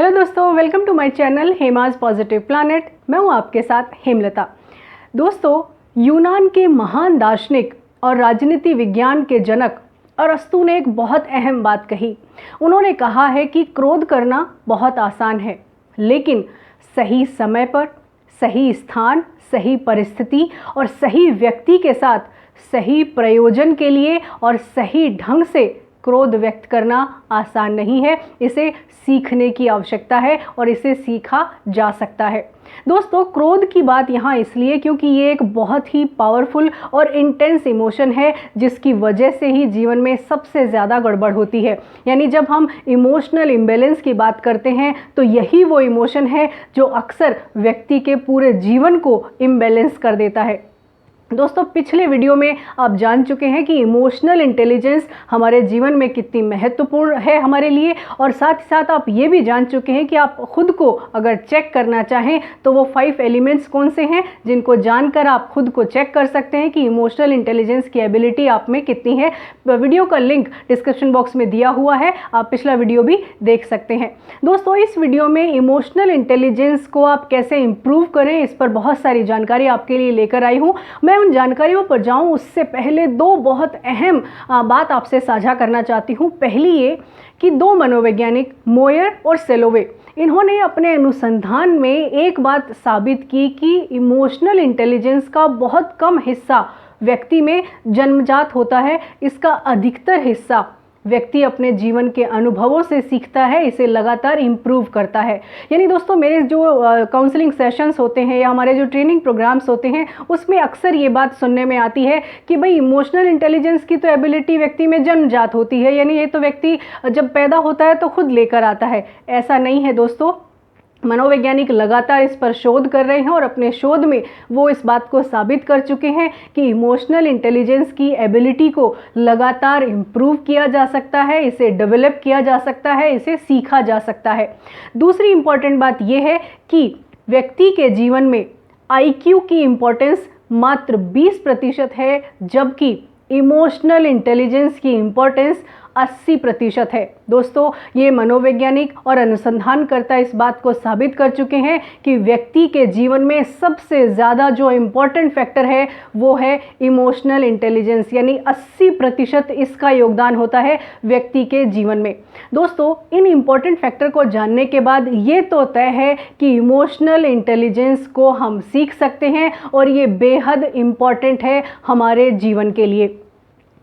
Hello दोस्तों, welcome to my channel Hema's positive planet. मैं हूं आपके साथ हेमलता। दोस्तों, यूनान के महान दार्शनिक और राजनीति विज्ञान के जनक अरस्तु ने एक बहुत अहम बात कही। उन्होंने कहा है कि क्रोध करना बहुत आसान है, लेकिन सही समय पर, सही स्थान, सही परिस्थिति और सही व्यक्ति के साथ सही प्रयोजन के लिए और सही ढंग से क्रोध व्यक्त करना आसान नहीं है। इसे सीखने की आवश्यकता है और इसे सीखा जा सकता है। दोस्तों, क्रोध की बात यहाँ इसलिए क्योंकि ये एक बहुत ही पावरफुल और इंटेंस इमोशन है, जिसकी वजह से ही जीवन में सबसे ज़्यादा गड़बड़ होती है। यानी जब हम इमोशनल इम्बैलेंस की बात करते हैं तो यही वो इमोशन है जो अक्सर व्यक्ति के पूरे जीवन को इम्बैलेंस कर देता है। दोस्तों, पिछले वीडियो में आप जान चुके हैं कि इमोशनल इंटेलिजेंस हमारे जीवन में कितनी महत्वपूर्ण है हमारे लिए, और साथ ही साथ आप ये भी जान चुके हैं कि आप खुद को अगर चेक करना चाहें तो वो 5 एलिमेंट्स कौन से हैं जिनको जानकर आप खुद को चेक कर सकते हैं कि इमोशनल इंटेलिजेंस की एबिलिटी आप में कितनी है। वीडियो का लिंक डिस्क्रिप्शन बॉक्स में दिया हुआ है, आप पिछला वीडियो भी देख सकते हैं। दोस्तों, इस वीडियो में इमोशनल इंटेलिजेंस को आप कैसे इंप्रूव करें, इस पर बहुत सारी जानकारी आपके लिए लेकर आई हूँ। मैं उन जानकारियों पर जाऊं उससे पहले 2 बहुत अहम बात आपसे साझा करना चाहती हूं। पहली ये कि 2 मनोवैज्ञानिक मोयर और सेलोवे, इन्होंने अपने अनुसंधान में एक बात साबित की कि इमोशनल इंटेलिजेंस का बहुत कम हिस्सा व्यक्ति में जन्मजात होता है। इसका अधिकतर हिस्सा व्यक्ति अपने जीवन के अनुभवों से सीखता है, इसे लगातार इम्प्रूव करता है। यानी दोस्तों, मेरे जो काउंसलिंग सेशंस होते हैं या हमारे जो ट्रेनिंग प्रोग्राम्स होते हैं उसमें अक्सर ये बात सुनने में आती है कि भाई इमोशनल इंटेलिजेंस की तो एबिलिटी व्यक्ति में जन्मजात होती है, यानी ये तो व्यक्ति जब पैदा होता है तो खुद लेकर आता है। ऐसा नहीं है दोस्तों, मनोवैज्ञानिक लगातार इस पर शोध कर रहे हैं और अपने शोध में वो इस बात को साबित कर चुके हैं कि इमोशनल इंटेलिजेंस की एबिलिटी को लगातार इम्प्रूव किया जा सकता है, इसे डेवलप किया जा सकता है, इसे सीखा जा सकता है। दूसरी इंपॉर्टेंट बात यह है कि व्यक्ति के जीवन में IQ की इम्पोर्टेंस मात्र 20% है, जबकि इमोशनल इंटेलिजेंस की इम्पोर्टेंस 80% है। दोस्तों, ये मनोवैज्ञानिक और अनुसंधानकर्ता इस बात को साबित कर चुके हैं कि व्यक्ति के जीवन में सबसे ज़्यादा जो इम्पोर्टेंट फैक्टर है वो है इमोशनल इंटेलिजेंस, यानी 80% इसका योगदान होता है व्यक्ति के जीवन में। दोस्तों, इन इम्पोर्टेंट फैक्टर को जानने के बाद ये तो तय है कि इमोशनल इंटेलिजेंस को हम सीख सकते हैं और ये बेहद इम्पॉर्टेंट है हमारे जीवन के लिए।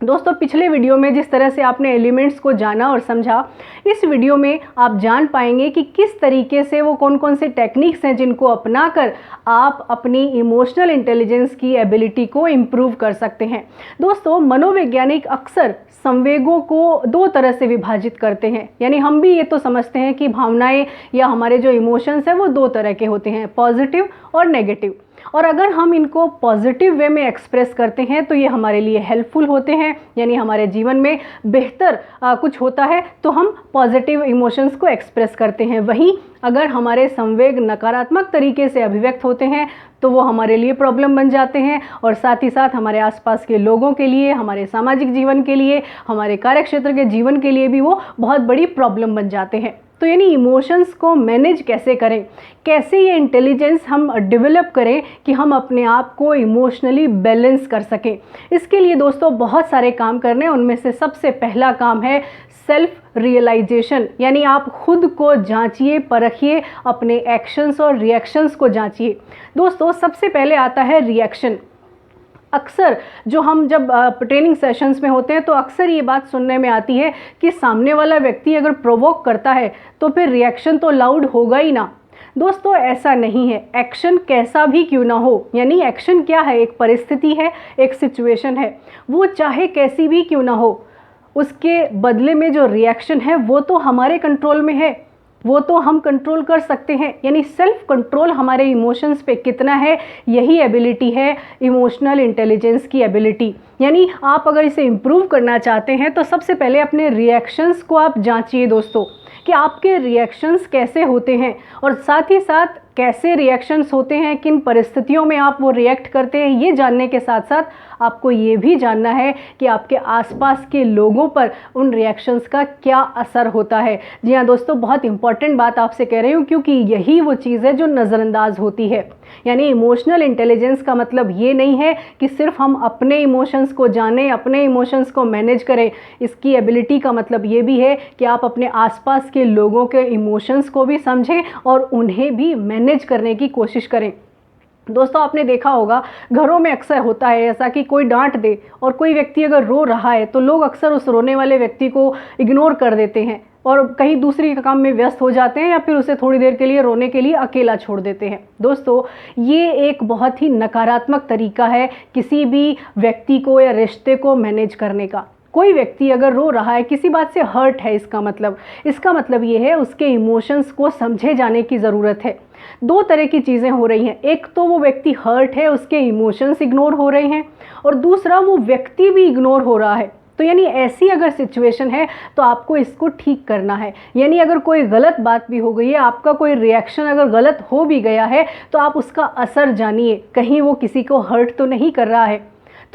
दोस्तों, पिछले वीडियो में जिस तरह से आपने एलिमेंट्स को जाना और समझा, इस वीडियो में आप जान पाएंगे कि किस तरीके से वो कौन कौन से टेक्निक्स हैं जिनको अपनाकर आप अपनी इमोशनल इंटेलिजेंस की एबिलिटी को इम्प्रूव कर सकते हैं। दोस्तों, मनोवैज्ञानिक अक्सर संवेगों को 2 तरह से विभाजित करते हैं। यानी हम भी ये तो समझते हैं कि भावनाएं या हमारे जो इमोशंस हैं वो 2 तरह के होते हैं, पॉजिटिव और नेगेटिव। और अगर हम इनको पॉजिटिव वे में एक्सप्रेस करते हैं तो ये हमारे लिए हेल्पफुल होते हैं, यानी हमारे जीवन में बेहतर कुछ होता है तो हम पॉजिटिव इमोशंस को एक्सप्रेस करते हैं। वहीं अगर हमारे संवेग नकारात्मक तरीके से अभिव्यक्त होते हैं तो वो हमारे लिए प्रॉब्लम बन जाते हैं, और साथ ही साथ हमारे आसपास के लोगों के लिए, हमारे सामाजिक जीवन के लिए, हमारे कार्यक्षेत्र के जीवन के लिए भी वो बहुत बड़ी प्रॉब्लम बन जाते हैं। तो यानी इमोशंस को मैनेज कैसे करें, कैसे ये इंटेलिजेंस हम डेवलप करें कि हम अपने आप को इमोशनली बैलेंस कर सकें। इसके लिए दोस्तों बहुत सारे काम करने हैं। उनमें से सबसे पहला काम है सेल्फ रियलाइजेशन, यानी आप खुद को जांचिए, परखिए, अपने एक्शंस और रिएक्शंस को जांचिए। दोस्तों, सबसे पहले आता है रिएक्शन। अक्सर जो हम जब ट्रेनिंग सेशंस में होते हैं तो अक्सर ये बात सुनने में आती है कि सामने वाला व्यक्ति अगर प्रोवोक करता है तो फिर रिएक्शन तो लाउड होगा ही ना। दोस्तों, ऐसा नहीं है। एक्शन कैसा भी क्यों ना हो, यानी एक्शन क्या है, एक परिस्थिति है, एक सिचुएशन है, वो चाहे कैसी भी क्यों ना हो, उसके बदले में जो रिएक्शन है वो तो हमारे कंट्रोल में है, वो तो हम कंट्रोल कर सकते हैं। यानी सेल्फ कंट्रोल हमारे इमोशंस पे कितना है, यही एबिलिटी है इमोशनल इंटेलिजेंस की एबिलिटी। यानी आप अगर इसे इम्प्रूव करना चाहते हैं तो सबसे पहले अपने रिएक्शंस को आप जांचिए दोस्तों, कि आपके रिएक्शंस कैसे होते हैं और साथ ही साथ कैसे रिएक्शंस होते हैं, किन परिस्थितियों में आप वो रिएक्ट करते हैं, ये जानने के साथ साथ आपको ये भी जानना है कि आपके आसपास के लोगों पर उन रिएक्शंस का क्या असर होता है। जी हाँ दोस्तों, बहुत इंपॉर्टेंट बात आपसे कह रही हूँ, क्योंकि यही वो चीज़ है जो नज़रअंदाज होती है। यानी इमोशनल इंटेलिजेंस का मतलब ये नहीं है कि सिर्फ हम अपने इमोशंस को जानें, अपने इमोशंस को मैनेज करें। इसकी एबिलिटी का मतलब ये भी है कि आप अपने आसपास के लोगों के इमोशंस को भी समझें और उन्हें भी मैनेज करने की कोशिश करें। दोस्तों, आपने देखा होगा घरों में अक्सर होता है ऐसा कि कोई डांट दे और कोई व्यक्ति अगर रो रहा है तो लोग अक्सर उस रोने वाले व्यक्ति को इग्नोर कर देते हैं और कहीं दूसरी काम में व्यस्त हो जाते हैं या फिर उसे थोड़ी देर के लिए रोने के लिए अकेला छोड़ देते हैं। दोस्तों, ये एक बहुत ही नकारात्मक तरीका है किसी भी व्यक्ति को या रिश्ते को मैनेज करने का। कोई व्यक्ति अगर रो रहा है, किसी बात से हर्ट है, इसका मतलब ये है उसके इमोशंस को समझे जाने की ज़रूरत है। दो तरह की चीज़ें हो रही हैं, एक तो वो व्यक्ति हर्ट है, उसके इमोशंस इग्नोर हो रहे हैं, और दूसरा वो व्यक्ति भी इग्नोर हो रहा है। तो यानी ऐसी अगर सिचुएशन है तो आपको इसको ठीक करना है। यानी अगर कोई गलत बात भी हो गई है, आपका कोई रिएक्शन अगर गलत हो भी गया है, तो आप उसका असर जानिए, कहीं वो किसी को हर्ट तो नहीं कर रहा है।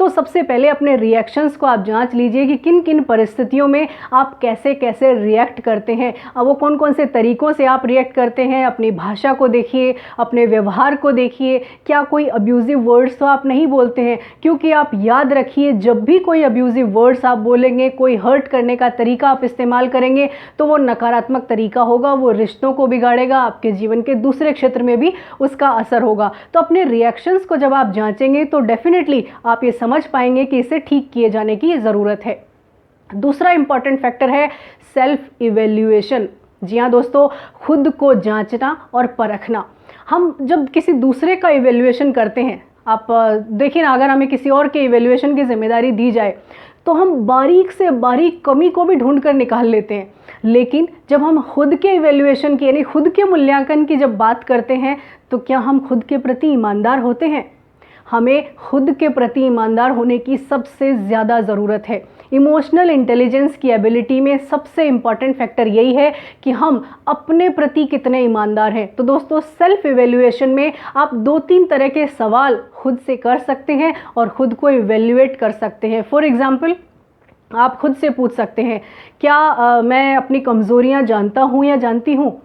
तो सबसे पहले अपने रिएक्शंस को आप जांच लीजिए कि किन किन परिस्थितियों में आप कैसे कैसे रिएक्ट करते हैं। अब वो कौन कौन से तरीक़ों से आप रिएक्ट करते हैं। अपनी भाषा को देखिए, अपने व्यवहार को देखिए, क्या कोई अब्यूज़िव वर्ड्स तो आप नहीं बोलते हैं, क्योंकि आप याद रखिए जब भी कोई अब्यूज़िव वर्ड्स आप बोलेंगे, कोई हर्ट करने का तरीका आप इस्तेमाल करेंगे, तो वो नकारात्मक तरीका होगा, वो रिश्तों को बिगाड़ेगा, आपके जीवन के दूसरे क्षेत्र में भी उसका असर होगा। तो अपने रिएक्शंस को जब आप जाँचेंगे तो डेफिनेटली आप ये समझ पाएंगे कि इसे ठीक किए जाने की ज़रूरत है। दूसरा इंपॉर्टेंट फैक्टर है सेल्फ इवैल्यूएशन। जी हाँ दोस्तों, खुद को जांचना और परखना। हम जब किसी दूसरे का इवैल्यूएशन करते हैं, आप देखिए ना, अगर हमें किसी और के इवैल्यूएशन की जिम्मेदारी दी जाए तो हम बारीक से बारीक कमी को भी ढूंढ कर निकाल लेते हैं। लेकिन जब हम खुद के इवैल्यूएशन की यानी खुद के मूल्यांकन की जब बात करते हैं, तो क्या हम खुद के प्रति ईमानदार होते हैं? हमें खुद के प्रति ईमानदार होने की सबसे ज़्यादा ज़रूरत है। इमोशनल इंटेलिजेंस की एबिलिटी में सबसे इम्पॉर्टेंट फैक्टर यही है कि हम अपने प्रति कितने ईमानदार हैं। तो दोस्तों, सेल्फ इवैल्यूएशन में आप 2-3 तरह के सवाल खुद से कर सकते हैं और खुद को इवैल्यूएट कर सकते हैं। फॉर एग्ज़ाम्पल, आप खुद से पूछ सकते हैं, क्या मैं अपनी कमज़ोरियाँ जानता हूँ या जानती हूँ?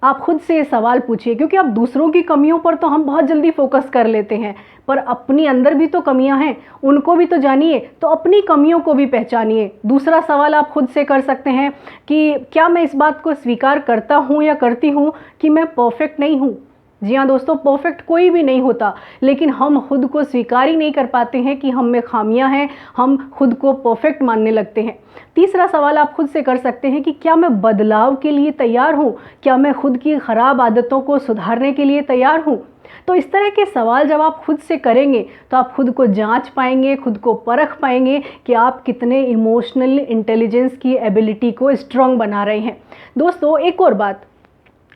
आप खुद से ये सवाल पूछिए, क्योंकि आप दूसरों की कमियों पर तो हम बहुत जल्दी फोकस कर लेते हैं, पर अपनी अंदर भी तो कमियां हैं, उनको भी तो जानिए, तो अपनी कमियों को भी पहचानिए। दूसरा सवाल आप खुद से कर सकते हैं कि क्या मैं इस बात को स्वीकार करता हूँ या करती हूँ कि मैं परफेक्ट नहीं हूँ। जी हाँ दोस्तों, परफेक्ट कोई भी नहीं होता, लेकिन हम खुद को स्वीकार ही नहीं कर पाते हैं कि हम में खामियां हैं, हम खुद को परफेक्ट मानने लगते हैं। तीसरा सवाल आप खुद से कर सकते हैं कि क्या मैं बदलाव के लिए तैयार हूँ, क्या मैं खुद की ख़राब आदतों को सुधारने के लिए तैयार हूँ। तो इस तरह के सवाल जब आप खुद से करेंगे तो आप खुद को जांच पाएंगे, खुद को परख पाएंगे कि आप कितने इमोशनल इंटेलिजेंस की एबिलिटी को स्ट्रॉन्ग बना रहे हैं। दोस्तों, एक और बात,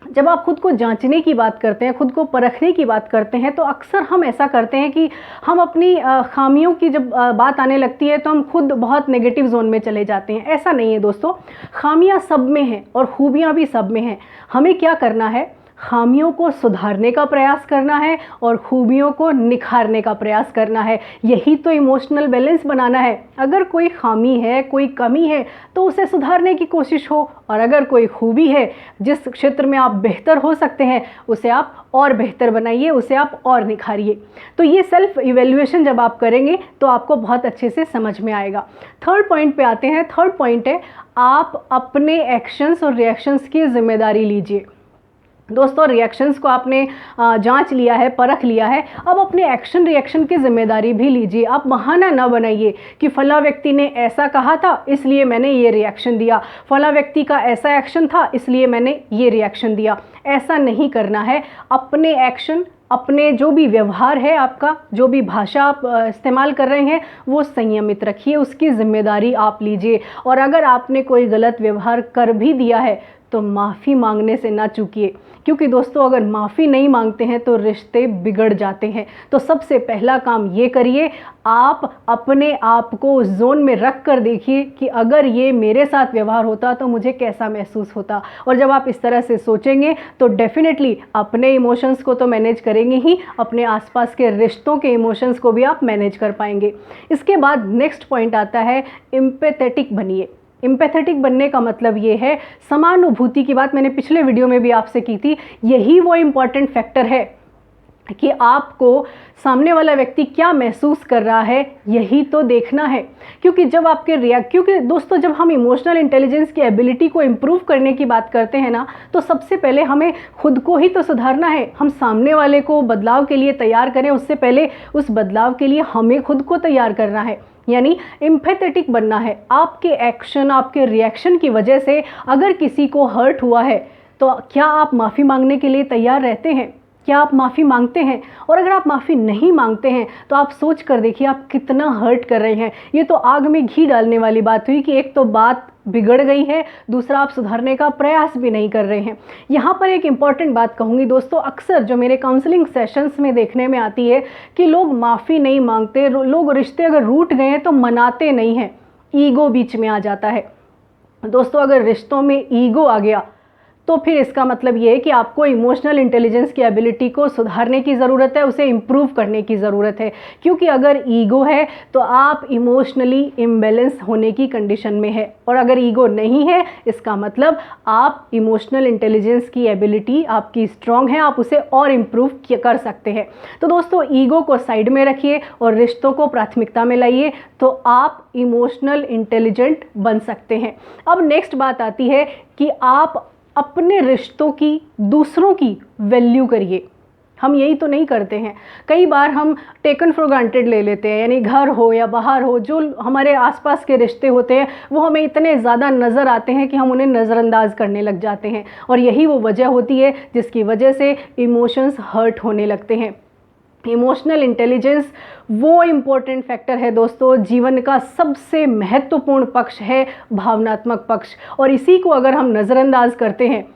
जब आप खुद को जांचने की बात करते हैं, खुद को परखने की बात करते हैं, तो अक्सर हम ऐसा करते हैं कि हम अपनी खामियों की जब बात आने लगती है तो हम खुद बहुत नेगेटिव जोन में चले जाते हैं। ऐसा नहीं है दोस्तों, खामियां सब में हैं और खूबियां भी सब में हैं। हमें क्या करना है, खामियों को सुधारने का प्रयास करना है और खूबियों को निखारने का प्रयास करना है। यही तो इमोशनल बैलेंस बनाना है। अगर कोई खामी है, कोई कमी है, तो उसे सुधारने की कोशिश हो, और अगर कोई खूबी है जिस क्षेत्र में आप बेहतर हो सकते हैं, उसे आप और बेहतर बनाइए, उसे आप और निखारिए। तो ये सेल्फ इवैल्यूएशन जब आप करेंगे तो आपको बहुत अच्छे से समझ में आएगा। थर्ड पॉइंट पे आते हैं। थर्ड पॉइंट है, आप अपने एक्शंस और रिएक्शंस की जिम्मेदारी लीजिए। दोस्तों, रिएक्शंस को आपने जांच लिया है, परख लिया है, अब अपने एक्शन रिएक्शन की जिम्मेदारी भी लीजिए। आप बहाना ना बनाइए कि फला व्यक्ति ने ऐसा कहा था इसलिए मैंने ये रिएक्शन दिया, फला व्यक्ति का ऐसा एक्शन था इसलिए मैंने ये रिएक्शन दिया। ऐसा नहीं करना है। अपने एक्शन, अपने जो भी व्यवहार है, आपका जो भी भाषा आप इस्तेमाल कर रहे हैं, वो संयमित रखिए, उसकी जिम्मेदारी आप लीजिए। और अगर आपने कोई गलत व्यवहार कर भी दिया है तो माफ़ी मांगने से ना चूकिए, क्योंकि दोस्तों अगर माफ़ी नहीं मांगते हैं तो रिश्ते बिगड़ जाते हैं। तो सबसे पहला काम ये करिए, आप अपने आप को उस जोन में रख कर देखिए कि अगर ये मेरे साथ व्यवहार होता तो मुझे कैसा महसूस होता। और जब आप इस तरह से सोचेंगे तो डेफिनेटली अपने इमोशंस को तो मैनेज करेंगे ही, अपने आसपास के रिश्तों के इमोशंस को भी आप मैनेज कर पाएंगे। इसके बाद नेक्स्ट पॉइंट आता है, एम्पैथेटिक बनिए। एम्पैथेटिक बनने का मतलब ये है, समानुभूति की बात मैंने पिछले वीडियो में भी आपसे की थी। यही वो इम्पॉर्टेंट फैक्टर है कि आपको सामने वाला व्यक्ति क्या महसूस कर रहा है, यही तो देखना है। क्योंकि जब आपके क्योंकि दोस्तों जब हम इमोशनल इंटेलिजेंस की एबिलिटी को इम्प्रूव करने की बात करते हैं ना, तो सबसे पहले हमें खुद को ही तो सुधारना है। हम सामने वाले को बदलाव के लिए तैयार करें, उससे पहले उस बदलाव के लिए हमें खुद को तैयार करना है, यानी एम्पैथेटिक बनना है। आपके एक्शन, आपके रिएक्शन की वजह से अगर किसी को हर्ट हुआ है तो क्या आप माफ़ी मांगने के लिए तैयार रहते हैं? क्या आप माफ़ी मांगते हैं? और अगर आप माफ़ी नहीं मांगते हैं तो आप सोच कर देखिए आप कितना हर्ट कर रहे हैं। ये तो आग में घी डालने वाली बात हुई कि एक तो बात बिगड़ गई है, दूसरा आप सुधारने का प्रयास भी नहीं कर रहे हैं। यहाँ पर एक इम्पॉर्टेंट बात कहूँगी दोस्तों, अक्सर जो मेरे काउंसलिंग सेशंस में देखने में आती है कि लोग माफ़ी नहीं मांगते, लोग रिश्ते अगर रूठ गए हैं तो मनाते नहीं हैं, ईगो बीच में आ जाता है। दोस्तों अगर रिश्तों में ईगो आ गया तो फिर इसका मतलब ये है कि आपको इमोशनल इंटेलिजेंस की एबिलिटी को सुधारने की ज़रूरत है, उसे इम्प्रूव करने की ज़रूरत है। क्योंकि अगर ईगो है तो आप इमोशनली इम्बैलेंस होने की कंडीशन में है, और अगर ईगो नहीं है इसका मतलब आप इमोशनल इंटेलिजेंस की एबिलिटी आपकी स्ट्रांग है, आप उसे और इम्प्रूव कर सकते हैं। तो दोस्तों ईगो को साइड में रखिए और रिश्तों को प्राथमिकता में लाइए, तो आप इमोशनल इंटेलिजेंट बन सकते हैं। अब नेक्स्ट बात आती है कि आप अपने रिश्तों की, दूसरों की वैल्यू करिए। हम यही तो नहीं करते हैं। कई बार हम टेकन फॉर ग्रांटेड ले लेते हैं, यानी घर हो या बाहर हो, जो हमारे आसपास के रिश्ते होते हैं वो हमें इतने ज़्यादा नज़र आते हैं कि हम उन्हें नज़रअंदाज करने लग जाते हैं, और यही वो वजह होती है जिसकी वजह से इमोशंस हर्ट होने लगते हैं। इमोशनल इंटेलिजेंस वो इम्पोर्टेंट फैक्टर है दोस्तों, जीवन का सबसे महत्वपूर्ण पक्ष है भावनात्मक पक्ष, और इसी को अगर हम नज़रअंदाज करते हैं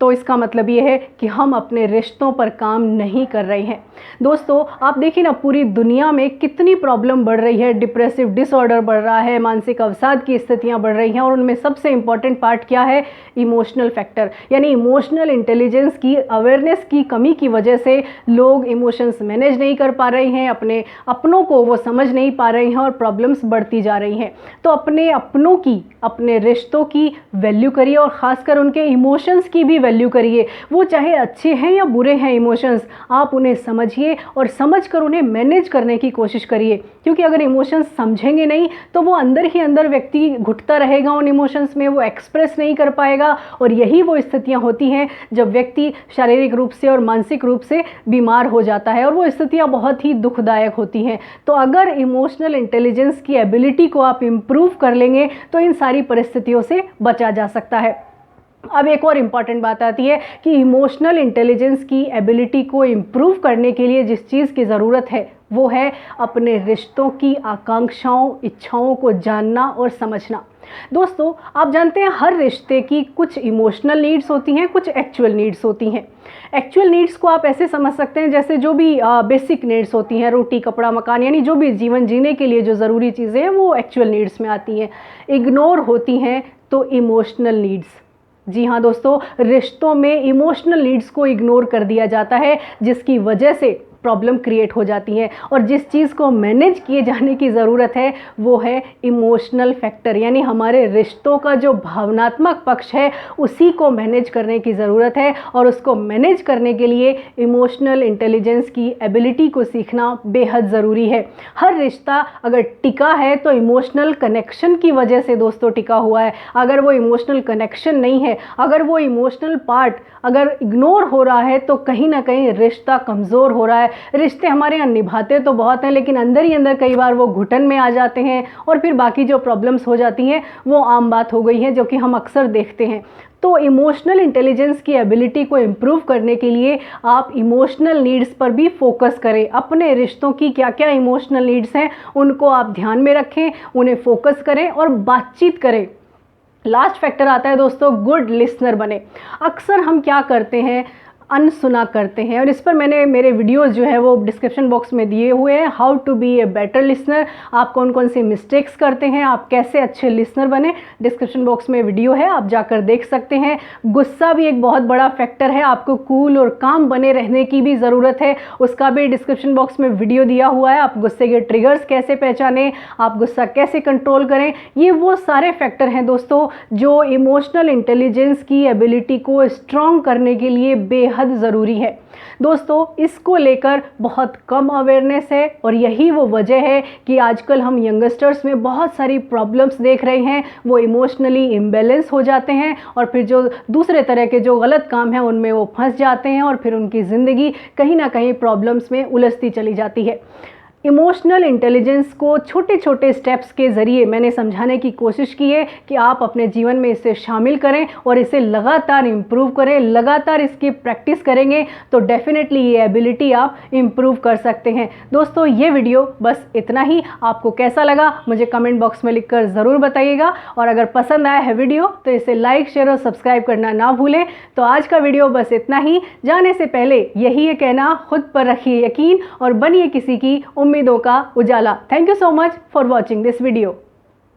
तो इसका मतलब ये है कि हम अपने रिश्तों पर काम नहीं कर रहे हैं। दोस्तों आप देखिए ना, पूरी दुनिया में कितनी प्रॉब्लम बढ़ रही है, डिप्रेसिव डिसऑर्डर बढ़ रहा है, मानसिक अवसाद की स्थितियां बढ़ रही हैं, और उनमें सबसे इम्पॉर्टेंट पार्ट क्या है? इमोशनल फैक्टर, यानी इमोशनल इंटेलिजेंस की अवेयरनेस की कमी की वजह से लोग इमोशंस मैनेज नहीं कर पा रहे हैं, अपने अपनों को वो समझ नहीं पा रहे हैं और प्रॉब्लम्स बढ़ती जा रही हैं। तो अपने अपनों की, अपने रिश्तों की वैल्यू करिए, और ख़ासकर उनके इमोशंस की भी वैल्यू करिए। वो चाहे अच्छे हैं या बुरे हैं इमोशंस, आप उन्हें समझिए और समझकर उन्हें मैनेज करने की कोशिश करिए। क्योंकि अगर इमोशंस समझेंगे नहीं तो वो अंदर ही अंदर व्यक्ति घुटता रहेगा उन इमोशंस में, वो एक्सप्रेस नहीं कर पाएगा, और यही वो स्थितियां होती हैं जब व्यक्ति शारीरिक रूप से और मानसिक रूप से बीमार हो जाता है, और वो स्थितियां बहुत ही दुखदायक होती हैं। तो अगर इमोशनल इंटेलिजेंस की एबिलिटी को आप इम्प्रूव कर लेंगे तो इन सारी परिस्थितियों से बचा जा सकता है। अब एक और इम्पॉर्टेंट बात आती है कि इमोशनल इंटेलिजेंस की एबिलिटी को इम्प्रूव करने के लिए जिस चीज़ की ज़रूरत है वो है अपने रिश्तों की आकांक्षाओं, इच्छाओं को जानना और समझना। दोस्तों आप जानते हैं हर रिश्ते की कुछ इमोशनल नीड्स होती हैं, कुछ एक्चुअल नीड्स होती हैं। एक्चुअल नीड्स को आप ऐसे समझ सकते हैं जैसे जो भी बेसिक नीड्स होती हैं, रोटी कपड़ा मकान, यानी जो भी जीवन जीने के लिए जो ज़रूरी चीज़ें हैं वो एक्चुअल नीड्स में आती हैं। इग्नोर होती हैं तो इमोशनल नीड्स। जी हाँ दोस्तों, रिश्तों में इमोशनल नीड्स को इग्नोर कर दिया जाता है, जिसकी वजह से प्रॉब्लम क्रिएट हो जाती है। और जिस चीज़ को मैनेज किए जाने की ज़रूरत है वो है इमोशनल फैक्टर, यानी हमारे रिश्तों का जो भावनात्मक पक्ष है उसी को मैनेज करने की ज़रूरत है। और उसको मैनेज करने के लिए इमोशनल इंटेलिजेंस की एबिलिटी को सीखना बेहद ज़रूरी है। हर रिश्ता अगर टिका है तो इमोशनल कनेक्शन की वजह से दोस्तों टिका हुआ है। अगर वो इमोशनल कनेक्शन नहीं है, अगर वो इमोशनल पार्ट अगर इग्नोर हो रहा है तो कहीं ना कहीं रिश्ता कमज़ोर हो रहा है। रिश्ते हमारे यहाँ निभाते तो बहुत हैं, लेकिन अंदर ही अंदर कई बार वो घुटन में आ जाते हैं, और फिर बाकी जो प्रॉब्लम्स हो जाती हैं वो आम बात हो गई है, जो कि हम अक्सर देखते हैं। तो इमोशनल इंटेलिजेंस की एबिलिटी को इम्प्रूव करने के लिए आप इमोशनल नीड्स पर भी फोकस करें। अपने रिश्तों की क्या क्या इमोशनल नीड्स हैं उनको आप ध्यान में रखें, उन्हें फोकस करें और बातचीत करें। लास्ट फैक्टर आता है दोस्तों, गुड लिसनर बने। अक्सर हम क्या करते हैं, अनसुना करते हैं, और इस पर मैंने मेरे वीडियोस जो है वो डिस्क्रिप्शन बॉक्स में दिए हुए हैं, how to be a better listener. आप कौन कौन सी मिस्टेक्स करते हैं, आप कैसे अच्छे लिसनर बने, डिस्क्रिप्शन बॉक्स में वीडियो है, आप जाकर देख सकते हैं। गुस्सा भी एक बहुत बड़ा फैक्टर है, आपको कूल और काम बने रहने की भी ज़रूरत है, उसका भी डिस्क्रिप्शन बॉक्स में वीडियो दिया हुआ है। आप गुस्से के ट्रिगर्स कैसे पहचानें, आप गुस्सा कैसे कंट्रोल करें, ये वो सारे फैक्टर हैं दोस्तों जो इमोशनल इंटेलिजेंस की एबिलिटी को स्ट्रॉन्ग करने के लिए बेहद ज़रूरी है। दोस्तों इसको लेकर बहुत कम अवेयरनेस है, और यही वो वजह है कि आजकल हम यंगस्टर्स में बहुत सारी प्रॉब्लम्स देख रहे हैं। वो इमोशनली इम्बैलेंस हो जाते हैं, और फिर जो दूसरे तरह के जो गलत काम हैं उनमें वो फंस जाते हैं, और फिर उनकी ज़िंदगी कहीं ना कहीं प्रॉब्लम्स में उलझती चली जाती है। इमोशनल इंटेलिजेंस को छोटे छोटे स्टेप्स के ज़रिए मैंने समझाने की कोशिश की है कि आप अपने जीवन में इसे शामिल करें और इसे लगातार इम्प्रूव करें। लगातार इसकी प्रैक्टिस करेंगे तो डेफिनेटली ये एबिलिटी आप इम्प्रूव कर सकते हैं। दोस्तों ये वीडियो बस इतना ही, आपको कैसा लगा मुझे कमेंट बॉक्स में लिखकर ज़रूर बताइएगा, और अगर पसंद आया है वीडियो तो इसे लाइक, शेयर और सब्सक्राइब करना ना भूलें। तो आज का वीडियो बस इतना ही। जाने से पहले यही है कहना, खुद पर रखिए यकीन और बनिए किसी की उम्मीदों का उजाला। Thank you so much for watching this video.